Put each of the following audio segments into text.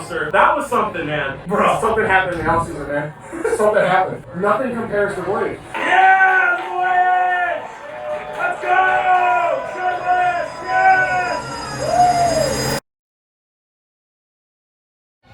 coaster. That was something, man. Bro, something happened in the house season, man. Something happened. Nothing compares to Woody. Yeah, Voyage! Let's go! Shirtless, yes!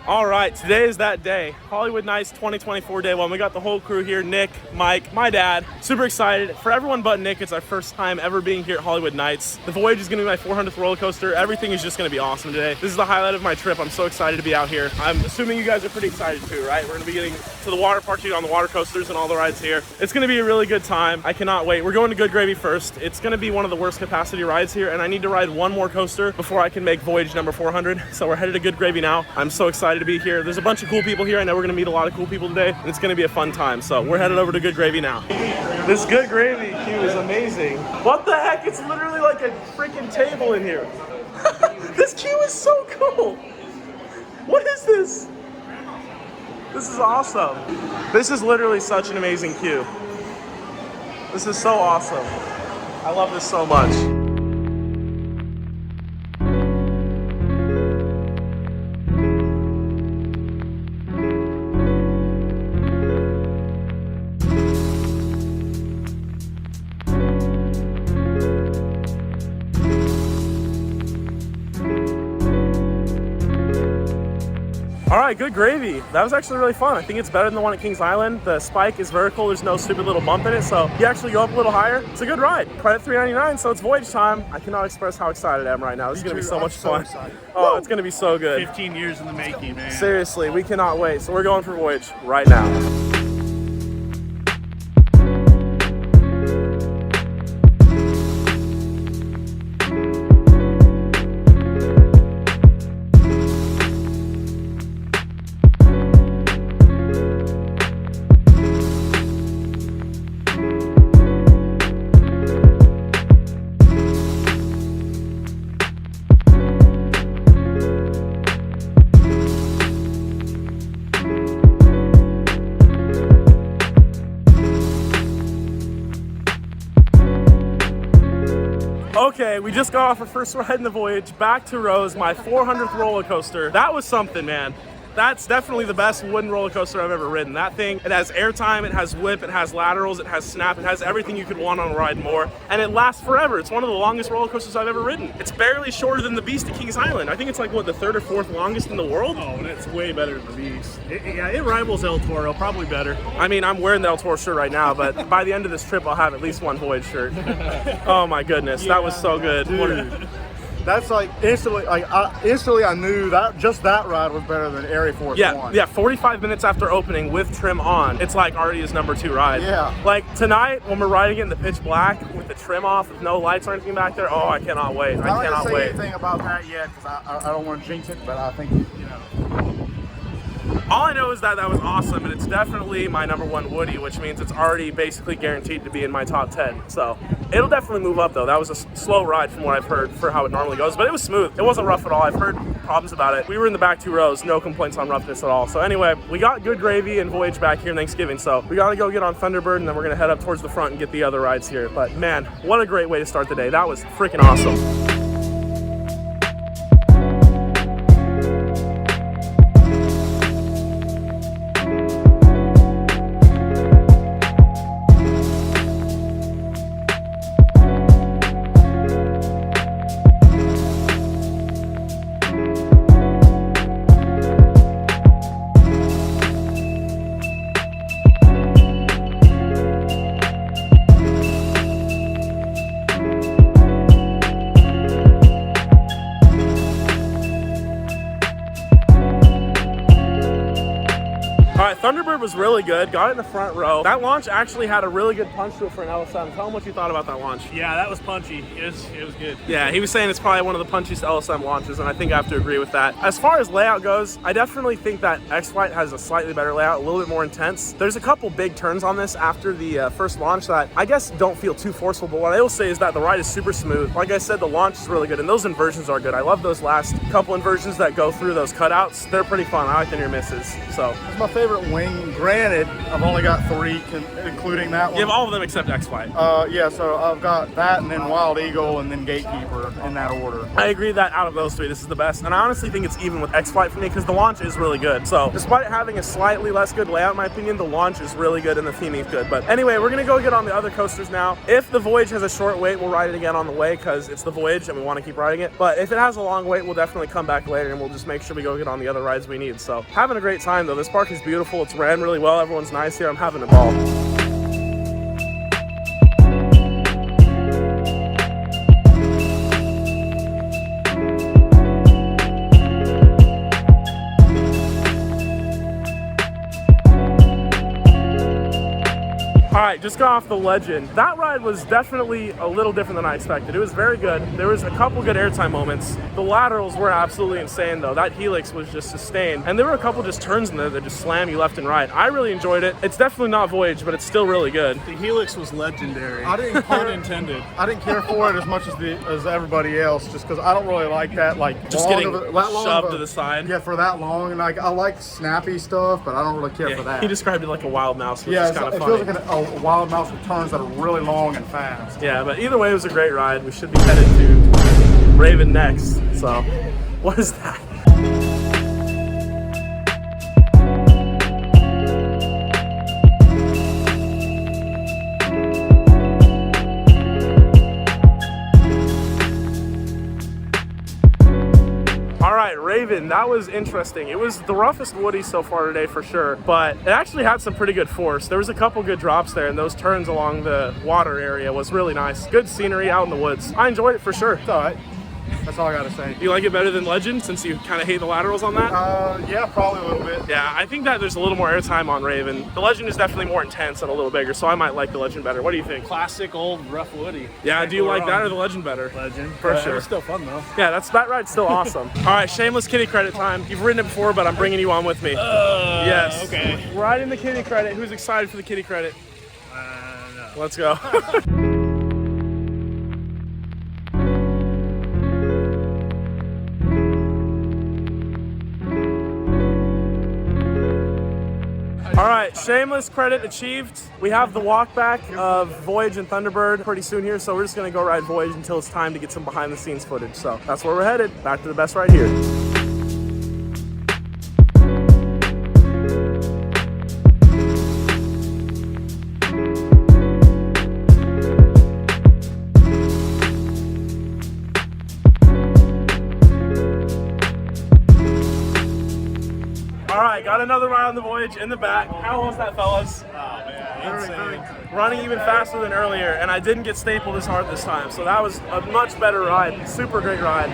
All right, today is that day. HoliWood Nights 2024 day one. We got the whole crew here, Nick, Mike, my dad. Super excited. For everyone but Nick, it's our first time ever being here at HoliWood Nights. The Voyage is gonna be my 400th roller coaster. Everything is just gonna be awesome today. This is the highlight of my trip. I'm so excited to be out here. I'm assuming you guys are pretty excited too, right? We're gonna be getting to the water park on the water coasters and all the rides here. It's gonna be a really good time. I cannot wait. We're going to Good Gravy first. It's gonna be one of the worst capacity rides here, and I need to ride one more coaster before I can make Voyage number 400. So we're headed to Good Gravy now. I'm so excited to be here. There's a bunch of cool people here. I know we're gonna meet a lot of cool people today, and it's gonna be a fun time. So we're headed over to Good Gravy now. This Good Gravy queue is amazing. What the heck? It's literally like a freaking table in here. This queue is so cool. What is this? This is awesome. This is literally such an amazing queue. This is so awesome. I love this so much. All right, Good Gravy. That was actually really fun. I think it's better than the one at Kings Island. The spike is vertical. There's no stupid little bump in it, so you actually go up a little higher. It's a good ride. Credit $3.99, so it's Voyage time. I cannot express how excited I am right now. This is gonna be so much fun. Oh, it's gonna be so good. 15 years in the making, man. Seriously, we cannot wait. So we're going for Voyage right now. Okay, we just got off our first ride in the Voyage, back to Rose, my 400th roller coaster. That was something, man. That's definitely the best wooden roller coaster I've ever ridden. That thing, it has airtime, it has whip, it has laterals, it has snap, it has everything you could want on a ride more, and it lasts forever. It's one of the longest roller coasters I've ever ridden. It's barely shorter than the Beast at Kings Island. I think it's like, what, the third or fourth longest in the world? Oh, and it's way better than the Beast. It rivals El Toro, probably better. I mean, I'm wearing the El Toro shirt right now, but by the end of this trip, I'll have at least one Voyage shirt. Oh my goodness, that was so good. Dude. That's like instantly I knew that just that ride was better than Air Force One. Yeah, 45 minutes after opening with trim on, it's like already his number 2 ride. Yeah. Like tonight when we're riding it in the pitch black with the trim off, with no lights or anything back there, oh, I cannot wait. I cannot don't wait. say anything about that yet because I don't want to jinx it, but I think, you know. All I know is that that was awesome, and it's definitely my number 1 Woody, which means it's already basically guaranteed to be in my top 10. So it'll definitely move up though. That was a slow ride from what I've heard for how it normally goes, but it was smooth. It wasn't rough at all. I've heard problems about it. We were in the back 2 rows, no complaints on roughness at all. So anyway, we got Good Gravy and Voyage back here in Thanksgiving, so we gotta go get on Thunderbird, and then we're gonna head up towards the front and get the other rides here. But man, what a great way to start the day. That was freaking awesome. Thunderbird was really good, got it in the front row. That launch actually had a really good punch to it for an LSM. Tell him what you thought about that launch. Yeah, that was punchy. It was good. Yeah, he was saying it's probably one of the punchiest LSM launches, and I think I have to agree with that. As far as layout goes, I definitely think that X-Flight has a slightly better layout, a little bit more intense. There's a couple big turns on this after the first launch that I guess don't feel too forceful, but what I will say is that the ride is super smooth. Like I said, the launch is really good, and those inversions are good. I love those last couple inversions that go through those cutouts. They're pretty fun. I like the near misses. So it's my favorite swing. Granted, I've only got 3, including that one. You have all of them except X-Flight. Yeah, so I've got that and then Wild Eagle and then Gatekeeper in that order. I agree that out of those 3, this is the best. And I honestly think it's even with X-Flight for me because the launch is really good. So despite having a slightly less good layout, in my opinion, the launch is really good and the theming is good. But anyway, we're gonna go get on the other coasters now. If the Voyage has a short wait, we'll ride it again on the way because it's the Voyage and we want to keep riding it. But if it has a long wait, we'll definitely come back later and we'll just make sure we go get on the other rides we need. So having a great time though. This park is beautiful. It's ran really well. Everyone's nice here. I'm having a ball. All right, just got off the Legend. That ride was definitely a little different than I expected. It was very good. There was a couple good airtime moments. The laterals were absolutely insane though. That helix was just sustained. And there were a couple just turns in there that just slam you left and right. I really enjoyed it. It's definitely not Voyage, but it's still really good. The helix was legendary. I didn't pun intended. I didn't care for it as much as everybody else, just because I don't really like that, like Just getting shoved to the side. Yeah, for that long. And like I like snappy stuff, but I don't really care for that. He described it like a wild mouse, which yeah, is kind of it funny. feels like a wild mouse with turns that are really long and fast. Yeah, but either way, it was a great ride. We should be headed to Raven next. So, what is that? Raven, that was interesting. It was the roughest Woody so far today for sure, but it actually had some pretty good force. There was a couple good drops there, and those turns along the water area was really nice. Good scenery out in the woods. I enjoyed it for sure. It's all right. That's all I gotta say. You like it better than Legend since you kind of hate the laterals on that? Yeah, probably a little bit. Yeah, I think that there's a little more airtime on Raven. The Legend is definitely more intense and a little bigger, so I might like the Legend better. What do you think? Classic old rough Woody. Yeah, do you like that or the Legend better? Legend. For sure. It was still fun though. Yeah, that ride's still awesome. All right, shameless kitty credit time. You've ridden it before, but I'm bringing you on with me. Yes. Okay. Riding the kitty credit. Who's excited for the kitty credit? No. Let's go. All right, shameless credit achieved. We have the walk back of Voyage and Thunderbird pretty soon here, so we're just gonna go ride Voyage until it's time to get some behind the scenes footage. So that's where we're headed, back to the best ride here. All right, got another ride on the Voyage in the back. How was that, fellas? Oh man, insane. Running even faster than earlier, and I didn't get stapled as hard this time, so that was a much better ride. Super great ride.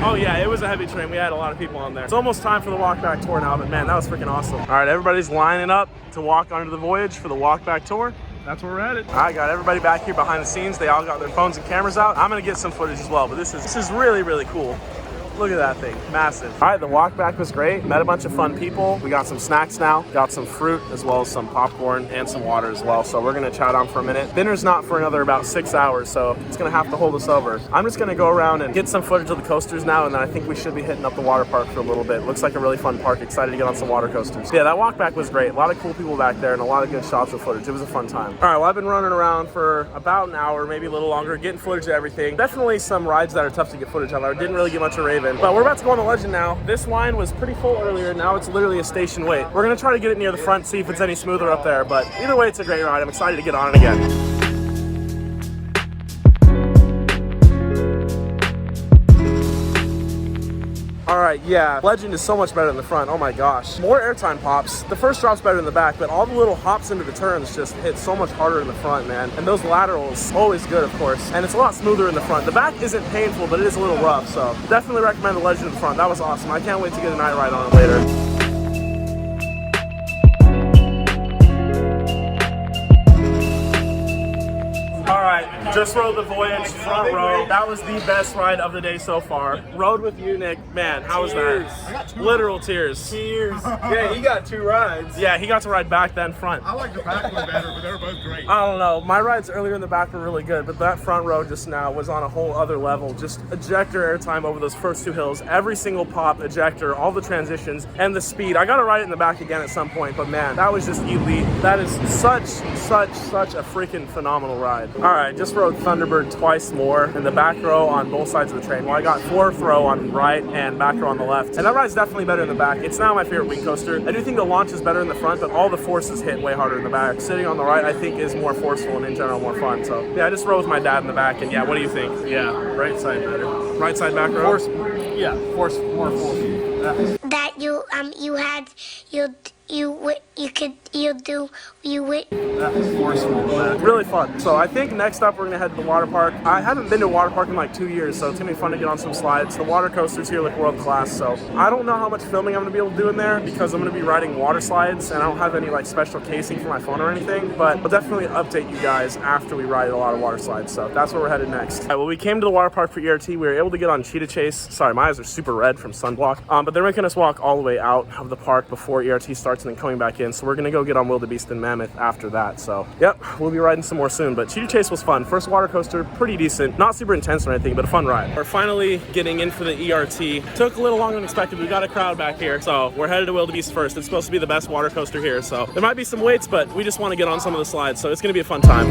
Oh yeah, it was a heavy train. We had a lot of people on there. It's almost time for the walk back tour now, but man, that was freaking awesome. All right, everybody's lining up to walk onto the Voyage for the walk back tour. That's where we're headed. All right, got everybody back here behind the scenes. They all got their phones and cameras out. I'm gonna get some footage as well, but this is really, really cool. Look at that thing, massive. All right, the walk back was great. Met a bunch of fun people. We got some snacks now, got some fruit as well as some popcorn and some water as well. So we're gonna chat on for a minute. Dinner's not for another about 6 hours, so it's gonna have to hold us over. I'm just gonna go around and get some footage of the coasters now, and then I think we should be hitting up the water park for a little bit. Looks like a really fun park. Excited to get on some water coasters. Yeah, that walk back was great. A lot of cool people back there and a lot of good shots of footage. It was a fun time. All right, well, I've been running around for about an hour, maybe a little longer, getting footage of everything. Definitely some rides that are tough to get footage of. I didn't really get much of Raven, but we're about to go on the Legend now. This line was pretty full earlier. Now it's literally a station wait. We're gonna try to get it near the front, see if it's any smoother up there, but either way, it's a great ride. I'm excited to get on it again. All right, yeah, Legend is so much better in the front. Oh my gosh. More airtime pops. The first drop's better in the back, but all the little hops into the turns just hit so much harder in the front, man. And those laterals, always good, of course. And it's a lot smoother in the front. The back isn't painful, but it is a little rough, so definitely recommend the Legend in the front. That was awesome. I can't wait to get a night ride on it later. Just rode the Voyage front row. That was the best ride of the day so far. Rode with you, Nick. Man, how was that? Literal tears. Tears. Yeah, he got 2 rides. Yeah, he got to ride back then front. I like the back one better, but they were both great. I don't know. My rides earlier in the back were really good, but that front row just now was on a whole other level. Just ejector airtime over those first 2 hills. Every single pop, ejector, all the transitions, and the speed. I got to ride it in the back again at some point, but man, that was just elite. That is such a freaking phenomenal ride. All right, just rode Thunderbird twice more in the back row on both sides of the train. Well, I got 4th row on right and back row on the left. And that ride's definitely better in the back. It's now my favorite wing coaster. I do think the launch is better in the front, but all the forces hit way harder in the back. Sitting on the right, I think, is more forceful and in general more fun. So yeah, I just rode with my dad in the back, and yeah, what do you think? Yeah, right side better. Right side back row? More forceful. That you Really fun. So I think next up we're gonna head to the water park. I haven't been to a water park in like 2 years, so it's gonna be fun to get on some slides. The water coasters here look world class, so I don't know how much filming I'm gonna be able to do in there because I'm gonna be riding water slides and I don't have any like special casing for my phone or anything, but I'll definitely update you guys after we ride a lot of water slides. So that's where we're headed next. All right, well, we came to the water park for ERT. We were able to get on Cheetah Chase. Sorry, my eyes are super red from sunblock, but they're making us walk all the way out of the park before ERT starts and then coming back in. So we're gonna go get on Wildebeest and Mammoth after that. So yep, we'll be riding some more soon, but Cheetah Chase was fun. First water coaster, pretty decent. Not super intense or anything, but a fun ride. We're finally getting in for the ERT. Took a little longer than expected. We got a crowd back here, so we're headed to Wildebeest first. It's supposed to be the best water coaster here, so there might be some waits, but we just want to get on some of the slides, so it's gonna be a fun time.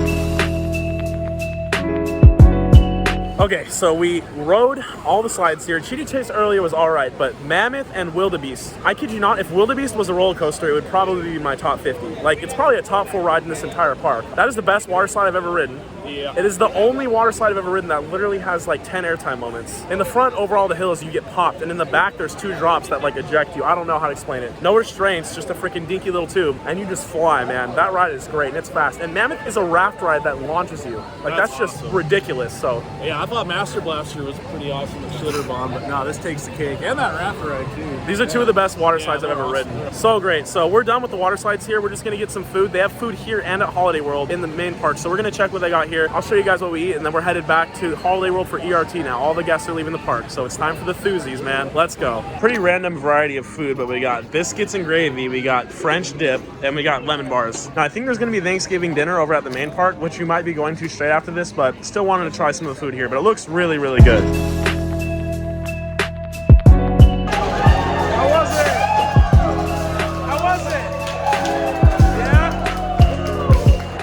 Okay, so we rode all the slides here. Cheetah Chase earlier was all right, but Mammoth and Wildebeest, I kid you not, if Wildebeest was a roller coaster, it would probably be my top 50. Like, it's probably a top 4 ride in this entire park. That is the best water slide I've ever ridden. Yeah. It is the only water slide I've ever ridden that literally has like 10 airtime moments. In the front, over all the hills, you get popped, and in the back, there's 2 drops that like eject you. I don't know how to explain it. No restraints, just a freaking dinky little tube, and you just fly, man. That ride is great, and it's fast. And Mammoth is a raft ride that launches you. Like, that's just awesome. Ridiculous, so. Yeah, I thought Master Blaster was pretty awesome with Shitter Bomb, but no, this takes the cake. And that raft ride, too. These are 2 of the best water slides I've they're ever awesome. ridden. So great. So we're done with the water slides here. We're just gonna get some food. They have food here and at Holiday World in the main park. So we're gonna check what they got here. I'll show you guys what we eat, and then we're headed back to Holiday World for ERT now. All the guests are leaving the park, so it's time for the Thuzies, man. Let's go. Pretty random variety of food, but we got biscuits and gravy, we got French dip, and we got lemon bars. Now I think there's gonna be Thanksgiving dinner over at the main park, which you might be going to straight after this, but still wanted to try some of the food here. But it looks really, really good.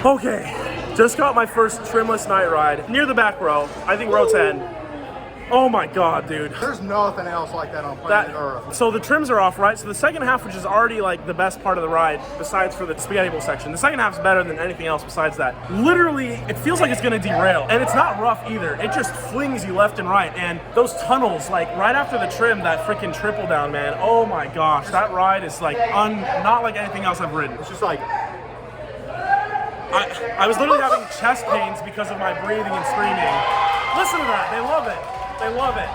Okay, just got my first trimless night ride near the back row. I think row 10. Oh my God, dude. There's nothing else like that on planet Earth. So the trims are off, right? So the second half, which is already like the best part of the ride, besides for the spaghetti bowl section, the second half's better than anything else besides that. Literally, it feels like it's gonna derail. And it's not rough either. It just flings you left and right. And those tunnels, like right after the trim, that freaking triple down, man. Oh my gosh, that ride is like not like anything else I've ridden. It's just like, I was literally having chest pains because of my breathing and screaming. Listen to that, they love it. They love it.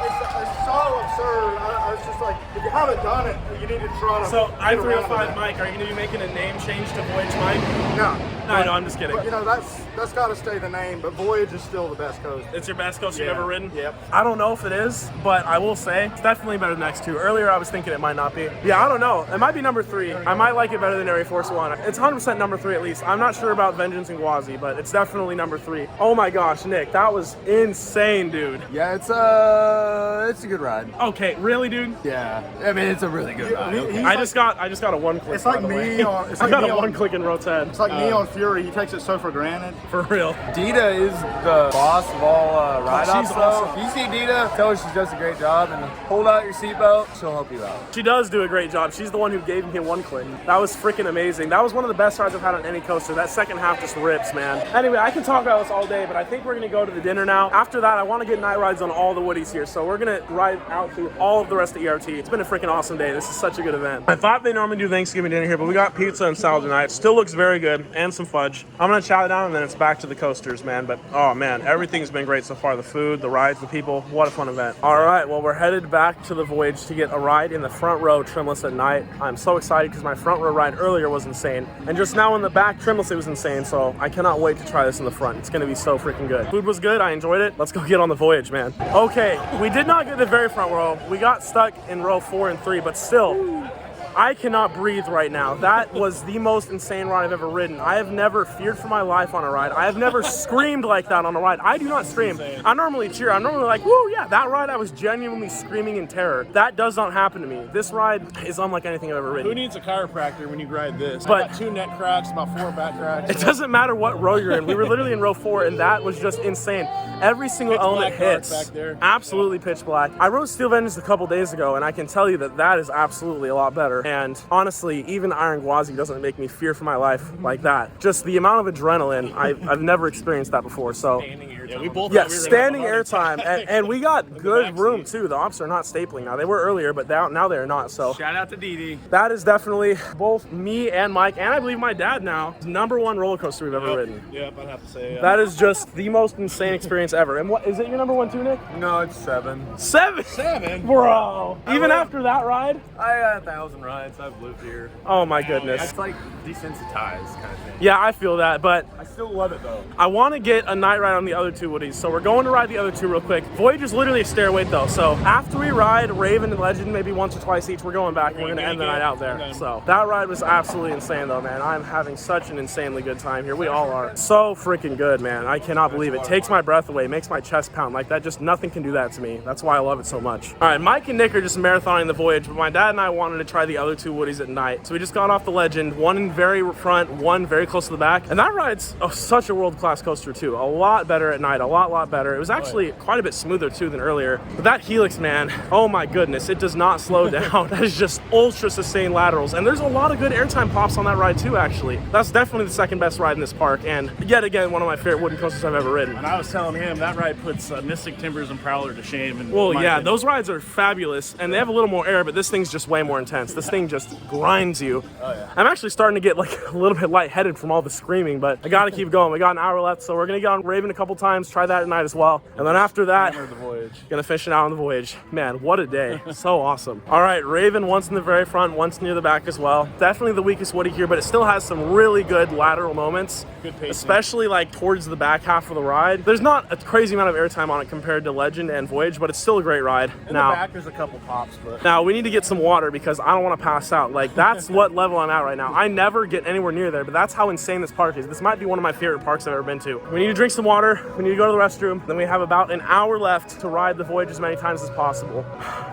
it's so absurd. I was just like, if you haven't done it, you need to try to. So, get around with I-305 it. Mike, are you going to be making a name change to Voyage Mike? No. No, no, I'm just kidding. But, you know, that's got to stay the name, but Voyage is still the best coaster. It's your best coaster you've Yeah. ever ridden? Yep. I don't know if it is, but I will say it's definitely better than the next two. Earlier I was thinking it might not be. Yeah, I don't know. It might be number 3. I might like it better than Air Force One. It's 100% number 3 at least. I'm not sure about Vengeance and Gwazi, but it's definitely number 3. Oh my gosh, Nick, that was insane, dude. Yeah, it's a good ride. Okay, really, dude? Yeah, I mean it's a really good ride. Okay. I just got a one click. It's like by the way. me on- it's I like got me a on- one click in row 10. It's like me on Fury. He takes it so for granted. For real. Dita is the boss of all ride she's ops. So awesome. if you see Dita, tell her she does a great job and hold out your seatbelt. She'll help you out. She does do a great job. She's the one who gave me a one click. That was freaking amazing. That was one of the best rides I've had on any coaster. That second half just rips, man. Anyway, I can talk about this all day, but I think we're gonna go to the dinner now. After that, I want to get night rides on all the Woodies here. So we're gonna ride out through all of the rest of ERT. It's been a freaking awesome day. This is such a good event. I thought they normally do Thanksgiving dinner here, but we got pizza and salad tonight. Still looks very good, and some some fudge. I'm gonna chow it down and then it's back to the coasters, man. But oh man, everything's been great so far. The food, the rides, the people, what a fun event. All right, well, we're headed back to the Voyage to get a ride in the front row trimless at night. I'm so excited because my front row ride earlier was insane. And just now in the back trimless, it was insane. So I cannot wait to try this in the front. It's gonna be so freaking good. Food was good, I enjoyed it. Let's go get on the Voyage, man. Okay, we did not get the very front row. We got stuck in row 4 and 3, but still, I cannot breathe right now. That was the most insane ride I've ever ridden. I have never feared for my life on a ride. I have never screamed like that on a ride. I do not scream. I normally cheer. I'm normally like, woo, yeah, that ride I was genuinely screaming in terror. That does not happen to me. This ride is unlike anything I've ever ridden. Who needs a chiropractor when you ride this? But I got 2 neck cracks, about 4 back cracks. It doesn't matter what row you're in. We were literally in row 4 and that was just insane. Every single element hits. Back there. Absolutely pitch black. I rode Steel Vengeance a couple days ago and I can tell you that that is absolutely a lot better. And honestly, even Iron Gwazi doesn't make me fear for my life like that. Just the amount of adrenaline, I've never experienced that before. So Yeah, we both standing airtime, and we got good room too. The ops are not stapling now. They were earlier, but now they're not. So shout out to Dee. That is definitely both me and Mike, and I believe my dad now, #1 roller coaster we've ever ridden. Yep, I'd have to say. Yeah. That is just the most insane experience ever. And what is it? Your #1 too, Nick? No, it's 7. 7, bro. Even after that ride? I got 1,000 rides. I've lived here. Oh my goodness. It's like desensitized kind of thing. Yeah, I feel that, but I still love it though. I want to get a night ride on the other 2 Woodies, so we're going to ride the other 2 real quick. Voyage is literally a stair wait though, so after we ride Raven and Legend maybe once or twice each, we're going back and we're going to end the night out there. So that ride was absolutely insane though, man. I'm having such an insanely good time here. We all are. So freaking good, man. I cannot believe it. Takes my breath away, makes my chest pound like that. Just nothing can do that to me. That's why I love it so much. All right, Mike and Nick are just marathoning the Voyage, but my dad and I wanted to try the other 2 Woodies at night. So we just got off the Legend, one in very front, one very close to the back. And that ride's such a world-class coaster too. A lot better at night, a lot better. It was actually quite a bit smoother too than earlier. But that Helix, man, oh my goodness, it does not slow down. That is just ultra sustained laterals. And there's a lot of good airtime pops on that ride too, actually. That's definitely the second best ride in this park. And yet again, one of my favorite wooden coasters I've ever ridden. And I was telling him that ride puts Mystic Timbers and Prowler to shame. Well, yeah, those rides are fabulous and they have a little more air, but this thing's just way more intense. This thing just grinds you. Oh, yeah. I'm actually starting to get like a little bit lightheaded from all the screaming, but I gotta keep going. We got an hour left, so we're gonna get on Raven a couple times, try that at night as well. And then after that, the Voyage. Gonna finish it out on the Voyage. Man, what a day. So awesome. All right, Raven once in the very front, once near the back as well. Definitely the weakest Woody here, but it still has some really good lateral moments, good pacing. Especially like towards the back half of the ride. There's not a crazy amount of airtime on it compared to Legend and Voyage, but it's still a great ride. In the back, there's a couple pops, but now we need to get some water because I don't want to pass out. Like that's what level I'm at right now. I never get anywhere near there, but that's how insane this park is. This might be one of my favorite parks I've ever been to. We need to drink some water. We need to go to the restroom. Then we have about an hour left to ride the Voyage as many times as possible.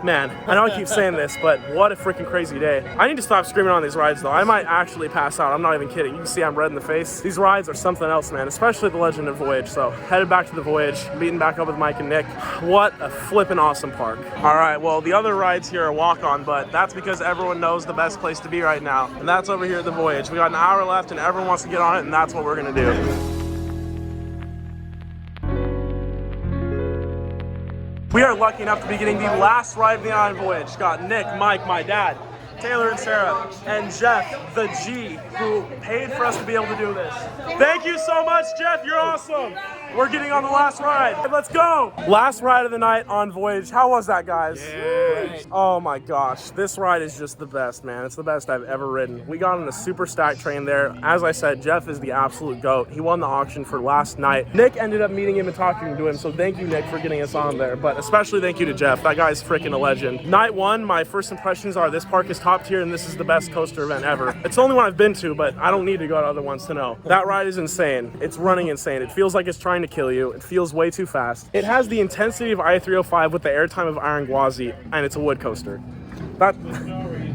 Man, I know I keep saying this, but what a freaking crazy day. I need to stop screaming on these rides though. I might actually pass out. I'm not even kidding. You can see I'm red in the face. These rides are something else, man, especially the Legend and Voyage. So headed back to the Voyage, meeting back up with Mike and Nick. What a flippin' awesome park. All right, well, the other rides here are walk-on, but that's because everyone knows the best place to be right now, and that's over here at the Voyage. We got an hour left and everyone wants to get on it, and that's what we're gonna do. We are lucky enough to be getting the last ride of the Iron Voyage. Got Nick, Mike, my dad, Taylor and Sarah, and Jeff, the G, who paid for us to be able to do this. Thank you so much, Jeff. You're awesome. We're getting on the last ride. Let's go. Last ride of the night on Voyage. How was that, guys? Yes. Oh my gosh. This ride is just the best, man. It's the best I've ever ridden. We got on a super stacked train there. As I said, Jeff is the absolute GOAT. He won the auction for last night. Nick ended up meeting him and talking to him, so thank you, Nick, for getting us on there. But especially thank you to Jeff. That guy's freaking a legend. Night 1, my first impressions are this park is top tier and this is the best coaster event ever. It's the only one I've been to, but I don't need to go to other ones to know. That ride is insane. It's running insane. It feels like it's trying to kill you. It feels way too fast. It has the intensity of I-305 with the airtime of Iron Gwazi, and it's a wood coaster. That,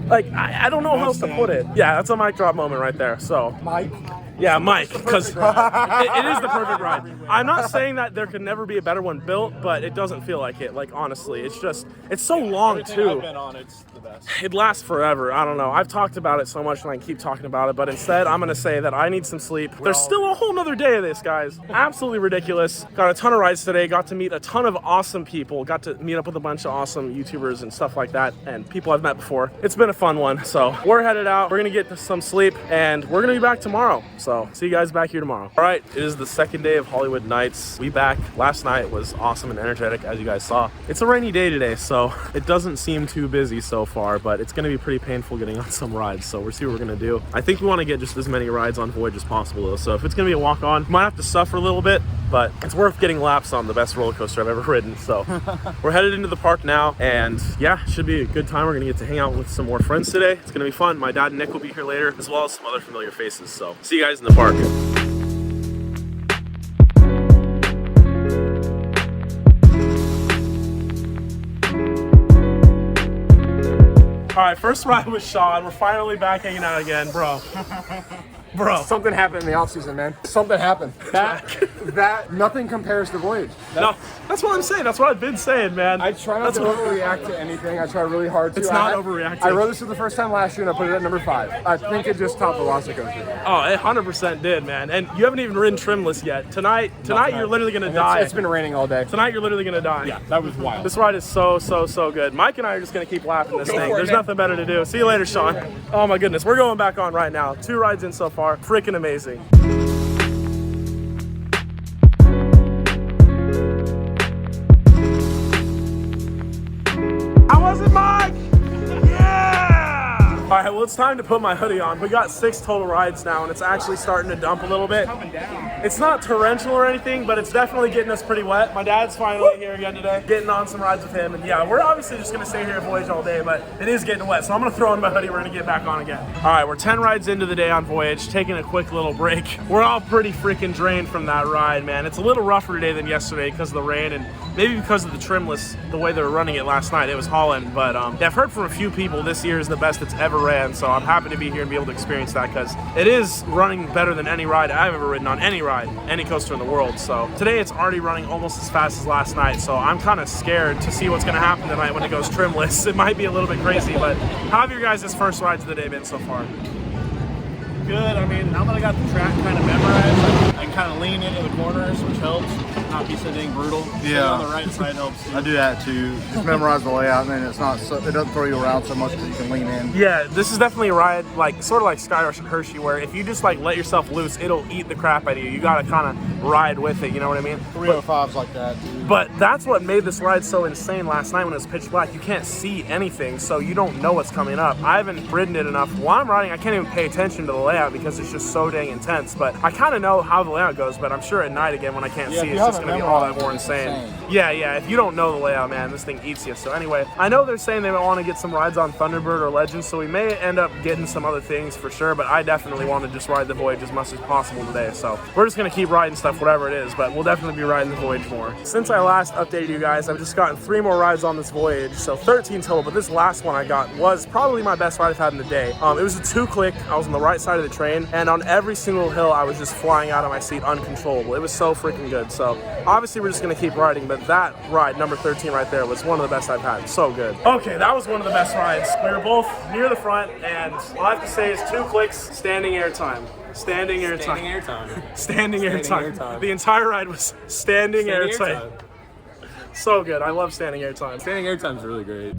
like, I don't know how else to put it. Yeah, that's a mic drop moment right there. So, Mike. yeah, Mike, because it is the perfect ride. I'm not saying that there could never be a better one built, but it doesn't feel like it. Like, honestly, it's just, it's so long too. I've been on, it's the best. It lasts forever. I don't know. I've talked about it so much and I keep talking about it, but instead I'm going to say that I need some sleep. There's still a whole nother day of this, guys. Absolutely ridiculous. Got a ton of rides today. Got to meet a ton of awesome people. Got to meet up with a bunch of awesome YouTubers and stuff like that and people I've met before. It's been a fun one. So we're headed out. We're going to get some sleep and we're going to be back tomorrow. So see you guys back here tomorrow. All right, it is the second day of HoliWood Nights. We back. Last night was awesome and energetic, as you guys saw. It's a rainy day today, so it doesn't seem too busy so far, but it's gonna be pretty painful getting on some rides. So we'll see what we're gonna do. I think we wanna get just as many rides on Voyage as possible though. So if it's gonna be a walk on, might have to suffer a little bit, but it's worth getting laps on the best roller coaster I've ever ridden. So we're headed into the park now, and yeah, should be a good time. We're gonna get to hang out with some more friends today. It's gonna be fun. My dad and Nick will be here later, as well as some other familiar faces. So see you guys in the park. All right, first ride with Sean. We're finally back hanging out again, bro. Bro. Something happened in the off season, man. Something happened. That nothing compares to Voyage. No, that's what I'm saying. That's what I've been saying, man. I try not to overreact to anything. I try really hard to. It's not overreacting. I rode this for the first time last year and I put it at number 5. I think it just topped Velocicoaster. Oh, it 100% did, man. And you haven't even ridden trimless yet. Tonight you're literally gonna die. It's been raining all day. Tonight you're literally gonna die. Yeah, that was wild. This ride is so good. Mike and I are just gonna keep laughing this thing. There's nothing better to do. See you later, Sean. Oh my goodness, we're going back on right now. 2 rides in so far. Freaking amazing. How was it, Mike? Yeah! All right, well, it's time to put my hoodie on. We got 6 total rides now, and it's actually starting to dump a little bit. It's not torrential or anything, but it's definitely getting us pretty wet. My dad's finally here again today, getting on some rides with him. And yeah, we're obviously just gonna stay here at Voyage all day, but it is getting wet. So I'm gonna throw on my hoodie, we're gonna get back on again. All right, we're 10 rides into the day on Voyage, taking a quick little break. We're all pretty freaking drained from that ride, man. It's a little rougher today than yesterday because of the rain and maybe because of the trimless, the way they were running it last night. It was hauling, but yeah, I've heard from a few people this year is the best it's ever ran. So I'm happy to be here and be able to experience that because it is running better than any ride I've ever ridden on any ride, any coaster in the world. So today it's already running almost as fast as last night. So I'm kind of scared to see what's going to happen tonight when it goes trimless. It might be a little bit crazy, but how have your guys' first rides of the day been so far? Good. I mean, now that I got the track kind of memorized, I can kind of lean into the corners, which helps. Not be so dang brutal. Yeah. On the right side helps too. I do that too. Just memorize the layout, and then it's not so, it doesn't throw you around so much that you can lean in. Yeah, this is definitely a ride like sort of like Skyrush and Hershey, where if you just like let yourself loose, it'll eat the crap out of you. You gotta kind of ride with it. You know what I mean? 305's like that too. But that's what made this ride so insane last night when it was pitch black. You can't see anything, so you don't know what's coming up. I haven't ridden it enough. While I'm riding, I can't even pay attention to the layout because it's just so dang intense. But I kind of know how the layout goes, but I'm sure at night again when I can't see, it's just gonna be all that more insane. Yeah, if you don't know the layout, man, this thing eats you. So anyway, I know they're saying they want to get some rides on Thunderbird or Legends, so we may end up getting some other things for sure, but I definitely want to just ride the Voyage as much as possible today. So we're just gonna keep riding stuff, whatever it is, but we'll definitely be riding the Voyage more. Since I last updated you guys, I've just gotten 3 more rides on this Voyage, so 13 total, but this last one I got was probably my best ride I've had in the day. It was a 2-click, I was on the right side of the train, and on every single hill I was just flying out of my seat uncontrollable. It was so freaking good. So obviously we're just gonna keep riding, but that ride, number 13 right there, was one of the best I've had. So good. Okay, that was one of the best rides. We were both near the front, and all I have to say is 2 clicks, standing air time. Standing air time. Standing air time. The entire ride was standing air time. So good. I love standing air time. Standing air time's really great.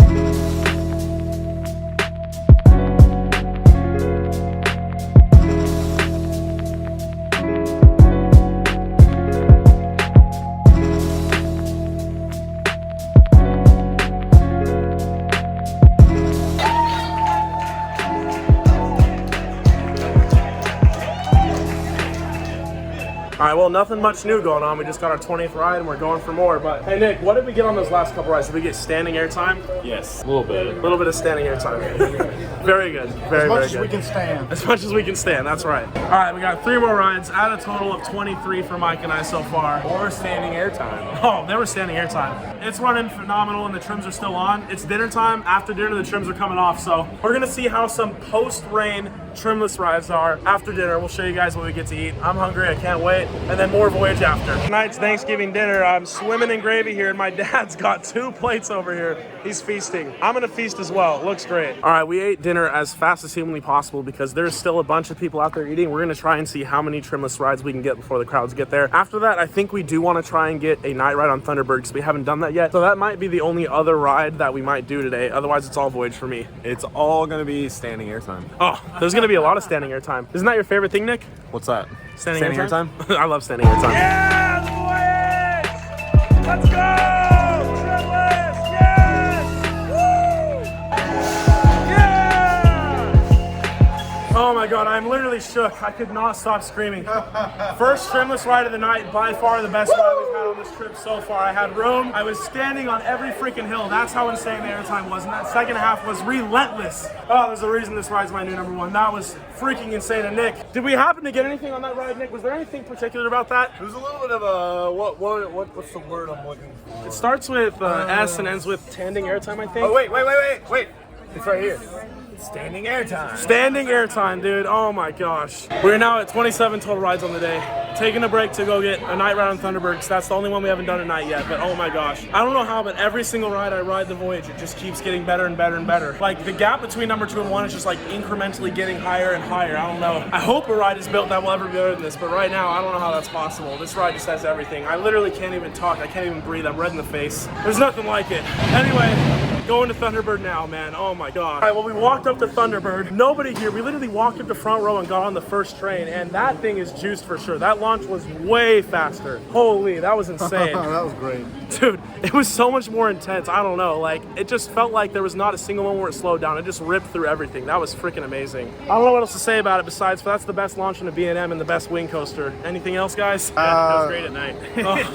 All right, well, nothing much new going on. We just got our 20th ride and we're going for more. But hey, Nick, what did we get on those last couple rides? Did we get standing air time? Yes, a little bit. A little bit of standing air time. Very good. Very, very good. As much as we can stand. As much as we can stand, that's right. All right, we got 3 more rides, at a total of 23 for Mike and I so far. Or standing air time. Oh, they were standing air time. It's running phenomenal and the trims are still on. It's dinner time. After dinner, the trims are coming off. So we're gonna see how some post-rain trimless rides are after dinner. We'll show you guys what we get to eat. I'm hungry, I can't wait. And then more Voyage after. Tonight's Thanksgiving dinner. I'm swimming in gravy here and my dad's got 2 plates over here. He's feasting. I'm gonna feast as well. It looks great. All right, we ate dinner as fast as humanly possible because there's still a bunch of people out there eating. We're gonna try and see how many trimless rides we can get before the crowds get there. After that, I think we do wanna try and get a night ride on Thunderbird because we haven't done that that yet. So that might be the only other ride that we might do today. Otherwise, it's all Voyage for me. It's all gonna be standing air time. Oh, there's gonna be a lot of standing air time. Isn't that your favorite thing, Nick? What's that? Standing air time? I love standing air time. Yeah, Voyage! Let's go! Triplets! Yes! Woo! Yeah! Oh my God, I'm literally shook. I could not stop screaming. First trimless ride of the night, by far the best ride we've had on this trip so far. I had room. I was standing on every freaking hill. That's how insane the airtime was. And that second half was relentless. Oh, there's a reason this ride's my new #1. That was freaking insane. And Nick, did we happen to get anything on that ride, Nick? Was there anything particular about that? It was a little bit of a what's the word I'm looking for? It starts with S and ends with standing airtime, I think. Oh wait! It's right here. Standing air time. Standing air time, dude. Oh my gosh. We're now at 27 total rides on the day. Taking a break to go get a night ride on Thunderbird, because that's the only one we haven't done at night yet. But oh my gosh. I don't know how, but every single ride I ride the Voyage, it just keeps getting better and better and better. Like the gap between #2 and 1 is just like incrementally getting higher and higher. I don't know. I hope a ride is built that will ever be better than this, but right now I don't know how that's possible. This ride just has everything. I literally can't even talk. I can't even breathe. I'm red in the face. There's nothing like it. Anyway, going to Thunderbird now, man. Oh my God. All right, well, we walked up to Thunderbird. Nobody here. We literally walked up the front row and got on the first train, and that thing is juiced for sure. That launch was way faster. Holy, that was insane. That was great. Dude, it was so much more intense. I don't know. Like, it just felt like there was not a single one where it slowed down. It just ripped through everything. That was freaking amazing. I don't know what else to say about it besides that's the best launch in a B&M and the best wing coaster. Anything else, guys? It was great at night.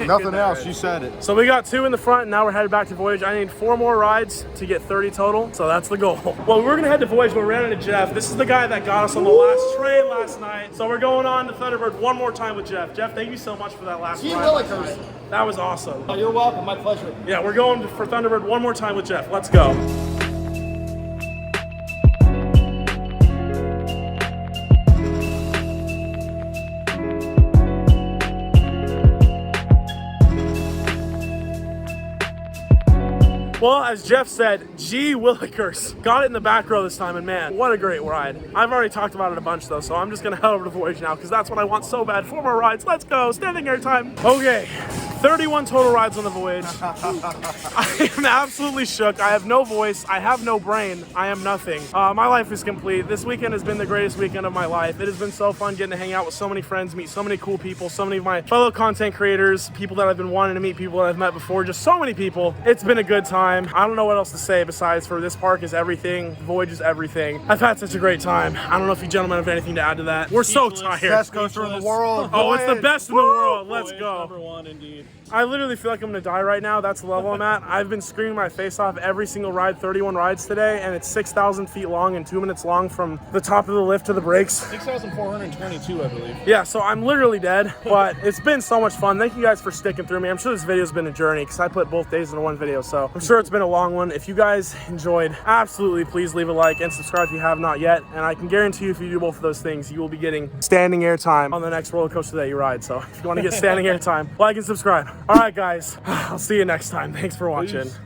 Nothing else. You said it. So we got 2 in the front, and now we're headed back to Voyage. I need 4 more rides to get 30 total, so that's the goal. Well, we were gonna head to Voyage, but we ran into Jeff. This is the guy that got us on the last train last night. So we're going on to Thunderbird one more time with Jeff. Jeff, thank you so much for that last ride. Willikers. That was awesome. Oh, you're welcome. My pleasure. Yeah, we're going for Thunderbird one more time with Jeff. Let's go. Well, as Jeff said, gee willikers. Got it in the back row this time, and man, what a great ride. I've already talked about it a bunch though, so I'm just gonna head over to Voyage now, because that's what I want so bad. 4 more rides, let's go, standing air time. Okay, 31 total rides on the Voyage. I am absolutely shook. I have no voice, I have no brain, I am nothing. My life is complete. This weekend has been the greatest weekend of my life. It has been so fun getting to hang out with so many friends, meet so many cool people, so many of my fellow content creators, people that I've been wanting to meet, people that I've met before, just so many people. It's been a good time. I don't know what else to say besides for this park is everything, Voyage is everything. I've had such a great time. I don't know if you gentlemen have anything to add to that. We're so tired. Best coaster in the world. Oh, it's the best in the world. Let's Voyage go. #1 indeed. I literally feel like I'm gonna die right now. That's the level I'm at. I've been screaming my face off every single ride, 31 rides today, and it's 6,000 feet long and 2 minutes long from the top of the lift to the brakes. 6,422, I believe. Yeah, so I'm literally dead, but it's been so much fun. Thank you guys for sticking through me. I'm sure this video's been a journey because I put both days into one video, so I'm sure it's been a long one. If you guys enjoyed, absolutely please leave a like and subscribe if you have not yet, and I can guarantee you if you do both of those things, you will be getting standing air time on the next roller coaster that you ride. So if you want to get standing air time, like and subscribe. All right, guys, I'll see you next time. Thanks for watching. Peace.